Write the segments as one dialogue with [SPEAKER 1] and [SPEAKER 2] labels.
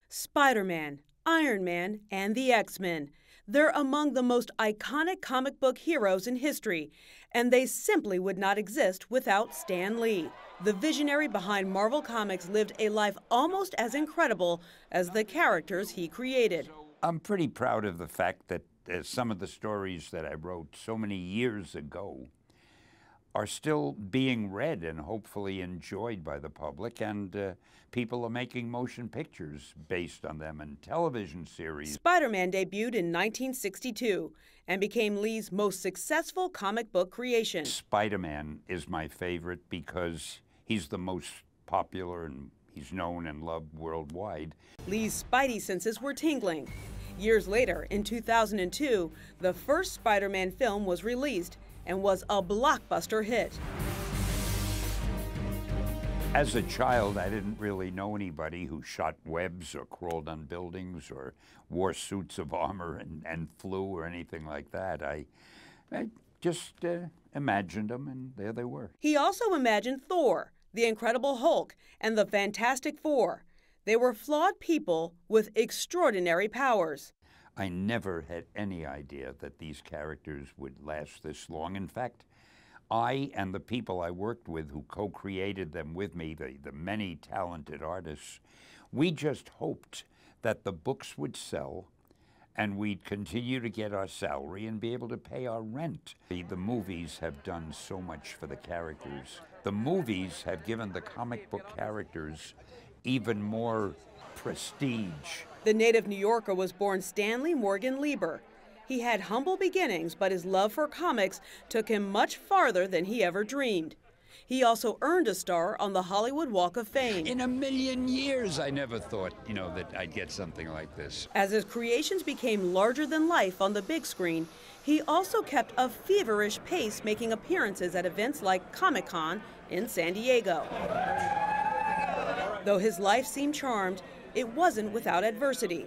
[SPEAKER 1] Spider-Man, Iron Man, and the X-Men. They're among the most iconic comic book heroes in history, and they simply would not exist without Stan Lee. The visionary behind Marvel Comics lived a life almost as incredible as the characters he created.
[SPEAKER 2] I'm pretty proud of the fact that some of the stories that I wrote so many years ago are still being read and hopefully enjoyed by the public, and people are making motion pictures based on them and television series.
[SPEAKER 1] Spider-Man debuted in 1962 and became Lee's most successful comic book creation.
[SPEAKER 2] Spider-Man is my favorite because he's the most popular and he's known and loved worldwide.
[SPEAKER 1] Lee's spidey senses were tingling. Years later, in 2002, the first Spider-Man film was released and was a blockbuster hit.
[SPEAKER 2] As a child, I didn't really know anybody who shot webs or crawled on buildings or wore suits of armor and flew or anything like that. I just imagined them, and there they were.
[SPEAKER 1] He also imagined Thor, the Incredible Hulk, and the Fantastic Four. They were flawed people with extraordinary powers.
[SPEAKER 2] I never had any idea that these characters would last this long. In fact, I and the people I worked with who co-created them with me, the many talented artists, we just hoped that the books would sell and we'd continue to get our salary and be able to pay our rent. The movies have done so much for the characters. The movies have given the comic book characters even more prestige.
[SPEAKER 1] The native New Yorker was born Stanley Morgan Lieber. He had humble beginnings, but his love for comics took him much farther than he ever dreamed. He also earned a star on the Hollywood Walk of Fame.
[SPEAKER 2] In a million years, I never thought, that I'd get something like this.
[SPEAKER 1] As his creations became larger than life on the big screen, he also kept a feverish pace, making appearances at events like Comic-Con in San Diego. Though his life seemed charmed, it wasn't without adversity.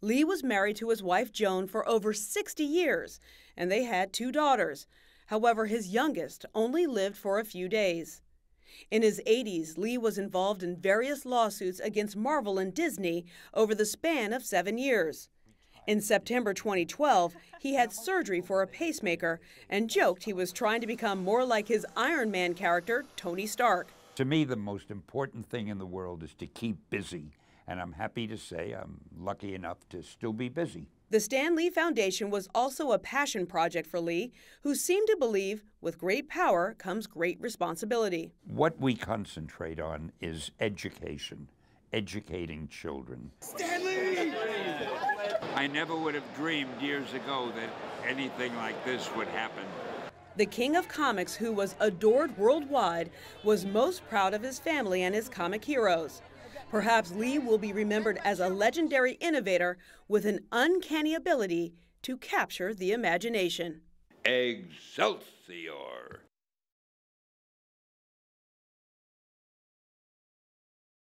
[SPEAKER 1] Lee was married to his wife Joan for over 60 years, and they had 2 daughters. However, his youngest only lived for a few days. In his 80s, Lee was involved in various lawsuits against Marvel and Disney over the span of 7 years. In September 2012, he had surgery for a pacemaker and joked he was trying to become more like his Iron Man character, Tony Stark.
[SPEAKER 2] To me, the most important thing in the world is to keep busy. And I'm happy to say I'm lucky enough to still be busy.
[SPEAKER 1] The Stan Lee Foundation was also a passion project for Lee, who seemed to believe with great power comes great responsibility.
[SPEAKER 2] What we concentrate on is education, educating children.
[SPEAKER 3] Stan Lee!
[SPEAKER 2] I never would have dreamed years ago that anything like this would happen.
[SPEAKER 1] The king of comics, who was adored worldwide, was most proud of his family and his comic heroes. Perhaps Lee will be remembered as a legendary innovator with an uncanny ability to capture the imagination.
[SPEAKER 2] Excelsior!